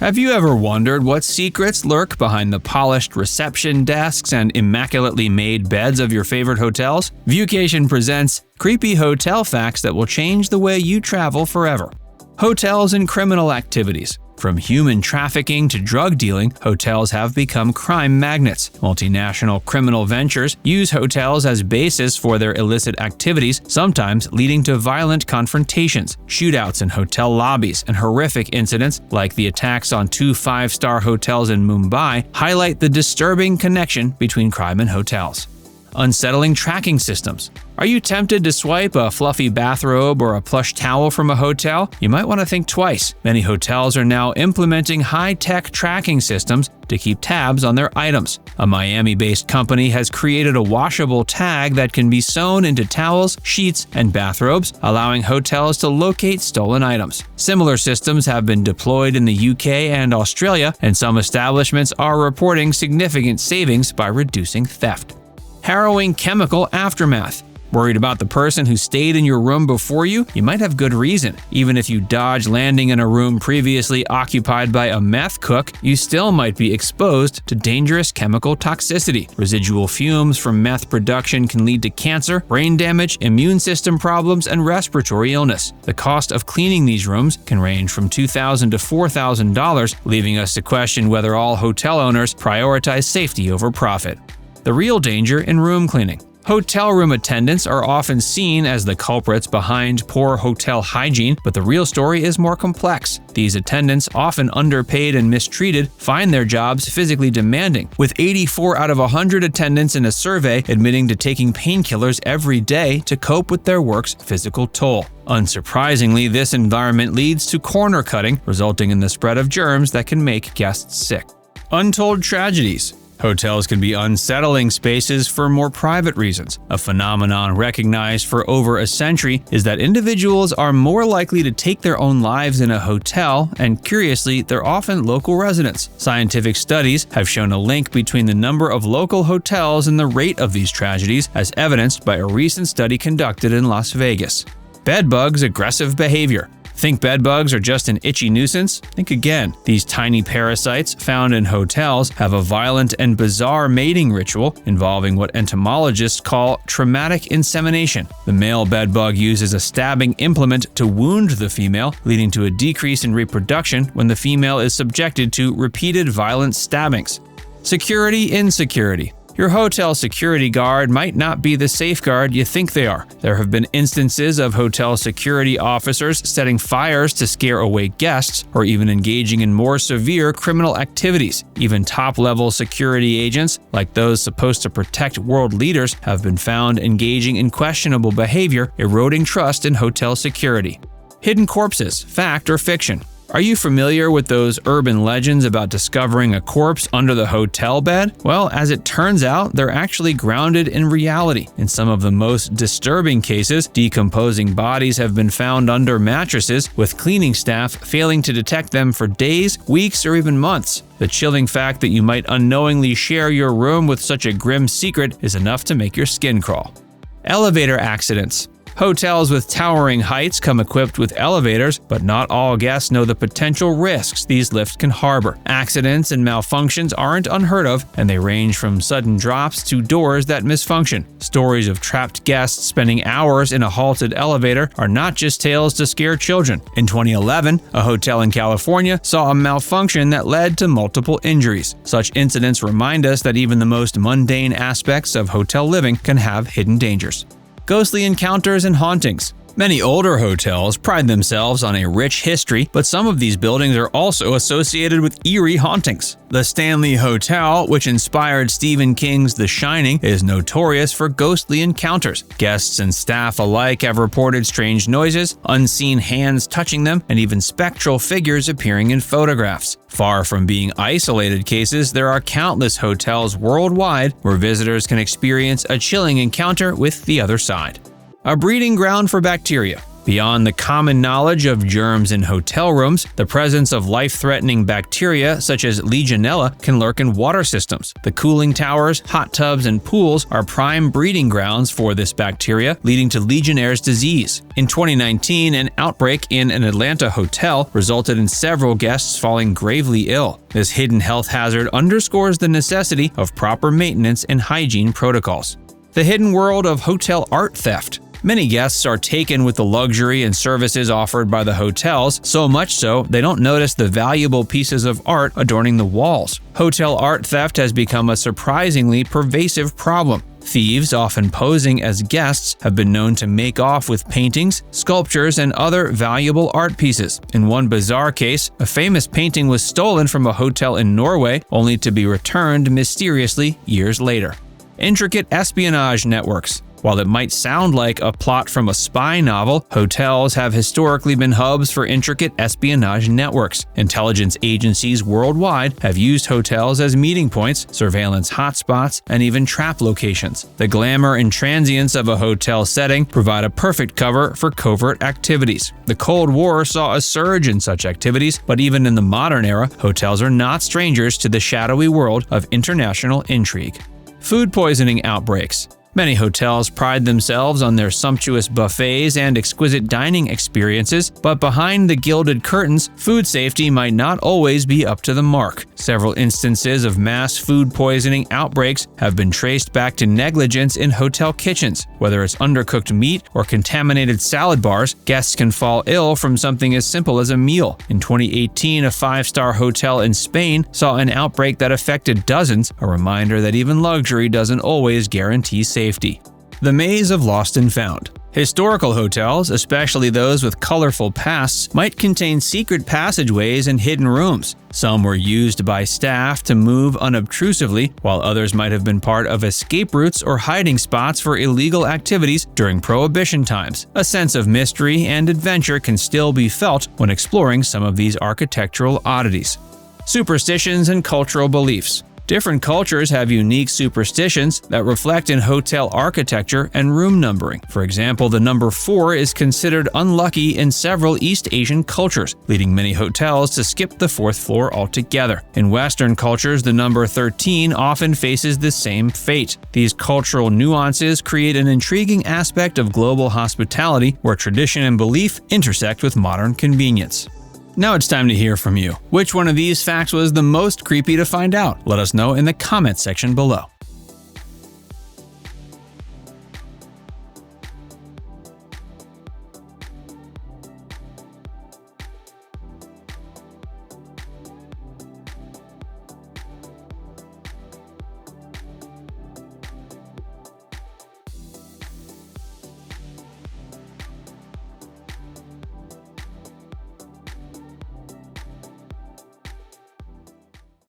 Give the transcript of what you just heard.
Have you ever wondered what secrets lurk behind the polished reception desks and immaculately made beds of your favorite hotels? Viewcation presents creepy hotel facts that will change the way you travel forever. Hotels and criminal activities. From human trafficking to drug dealing, hotels have become crime magnets. Multinational criminal ventures use hotels as bases for their illicit activities, sometimes leading to violent confrontations, shootouts in hotel lobbies, and horrific incidents like the attacks on 2 5-star hotels in Mumbai highlight the disturbing connection between crime and hotels. Unsettling tracking systems. Are you tempted to swipe a fluffy bathrobe or a plush towel from a hotel? You might want to think twice. Many hotels are now implementing high-tech tracking systems to keep tabs on their items. A Miami-based company has created a washable tag that can be sewn into towels, sheets, and bathrobes, allowing hotels to locate stolen items. Similar systems have been deployed in the UK and Australia, and some establishments are reporting significant savings by reducing theft. Harrowing chemical aftermath. Worried about the person who stayed in your room before you? You might have good reason. Even if you dodge landing in a room previously occupied by a meth cook, you still might be exposed to dangerous chemical toxicity. Residual fumes from meth production can lead to cancer, brain damage, immune system problems, and respiratory illness. The cost of cleaning these rooms can range from $2,000 to $4,000, leaving us to question whether all hotel owners prioritize safety over profit. The real danger in room cleaning. Hotel room attendants are often seen as the culprits behind poor hotel hygiene, but the real story is more complex. These attendants, often underpaid and mistreated, find their jobs physically demanding, with 84 out of 100 attendants in a survey admitting to taking painkillers every day to cope with their work's physical toll. Unsurprisingly, this environment leads to corner cutting, resulting in the spread of germs that can make guests sick. Untold tragedies. Hotels can be unsettling spaces for more private reasons. A phenomenon recognized for over a century is that individuals are more likely to take their own lives in a hotel, and curiously, they're often local residents. Scientific studies have shown a link between the number of local hotels and the rate of these tragedies, as evidenced by a recent study conducted in Las Vegas. Bedbugs' aggressive behavior. Think bedbugs are just an itchy nuisance? Think again. These tiny parasites found in hotels have a violent and bizarre mating ritual involving what entomologists call traumatic insemination. The male bedbug uses a stabbing implement to wound the female, leading to a decrease in reproduction when the female is subjected to repeated violent stabbings. Security insecurity. Your hotel security guard might not be the safeguard you think they are. There have been instances of hotel security officers setting fires to scare away guests, or even engaging in more severe criminal activities. Even top-level security agents, like those supposed to protect world leaders, have been found engaging in questionable behavior, eroding trust in hotel security. Hidden corpses, fact or fiction. Are you familiar with those urban legends about discovering a corpse under the hotel bed? Well, as it turns out, they're actually grounded in reality. In some of the most disturbing cases, decomposing bodies have been found under mattresses, with cleaning staff failing to detect them for days, weeks, or even months. The chilling fact that you might unknowingly share your room with such a grim secret is enough to make your skin crawl. Elevator accidents. Hotels with towering heights come equipped with elevators, but not all guests know the potential risks these lifts can harbor. Accidents and malfunctions aren't unheard of, and they range from sudden drops to doors that misfunction. Stories of trapped guests spending hours in a halted elevator are not just tales to scare children. In 2011, a hotel in California saw a malfunction that led to multiple injuries. Such incidents remind us that even the most mundane aspects of hotel living can have hidden dangers. Ghostly encounters and hauntings. Many older hotels pride themselves on a rich history, but some of these buildings are also associated with eerie hauntings. The Stanley Hotel, which inspired Stephen King's The Shining, is notorious for ghostly encounters. Guests and staff alike have reported strange noises, unseen hands touching them, and even spectral figures appearing in photographs. Far from being isolated cases, there are countless hotels worldwide where visitors can experience a chilling encounter with the other side. A breeding ground for bacteria. Beyond the common knowledge of germs in hotel rooms, the presence of life-threatening bacteria such as Legionella can lurk in water systems. The cooling towers, hot tubs, and pools are prime breeding grounds for this bacteria, leading to Legionnaire's disease. In 2019, an outbreak in an Atlanta hotel resulted in several guests falling gravely ill. This hidden health hazard underscores the necessity of proper maintenance and hygiene protocols. The hidden world of hotel art theft. Many guests are taken with the luxury and services offered by the hotels, so much so they don't notice the valuable pieces of art adorning the walls. Hotel art theft has become a surprisingly pervasive problem. Thieves, often posing as guests, have been known to make off with paintings, sculptures, and other valuable art pieces. In one bizarre case, a famous painting was stolen from a hotel in Norway, only to be returned mysteriously years later. Intricate espionage networks. While it might sound like a plot from a spy novel, hotels have historically been hubs for intricate espionage networks. Intelligence agencies worldwide have used hotels as meeting points, surveillance hotspots, and even trap locations. The glamour and transience of a hotel setting provide a perfect cover for covert activities. The Cold War saw a surge in such activities, but even in the modern era, hotels are not strangers to the shadowy world of international intrigue. Food poisoning outbreaks. Many hotels pride themselves on their sumptuous buffets and exquisite dining experiences, but behind the gilded curtains, food safety might not always be up to the mark. Several instances of mass food poisoning outbreaks have been traced back to negligence in hotel kitchens. Whether it's undercooked meat or contaminated salad bars, guests can fall ill from something as simple as a meal. In 2018, a five-star hotel in Spain saw an outbreak that affected dozens, a reminder that even luxury doesn't always guarantee safety. The maze of lost and found. Historical hotels, especially those with colorful pasts, might contain secret passageways and hidden rooms. Some were used by staff to move unobtrusively, while others might have been part of escape routes or hiding spots for illegal activities during Prohibition times. A sense of mystery and adventure can still be felt when exploring some of these architectural oddities. Superstitions and cultural beliefs. Different cultures have unique superstitions that reflect in hotel architecture and room numbering. For example, the number 4 is considered unlucky in several East Asian cultures, leading many hotels to skip the 4th floor altogether. In Western cultures, the number 13 often faces the same fate. These cultural nuances create an intriguing aspect of global hospitality where tradition and belief intersect with modern convenience. Now it's time to hear from you. Which one of these facts was the most creepy to find out? Let us know in the comments section below.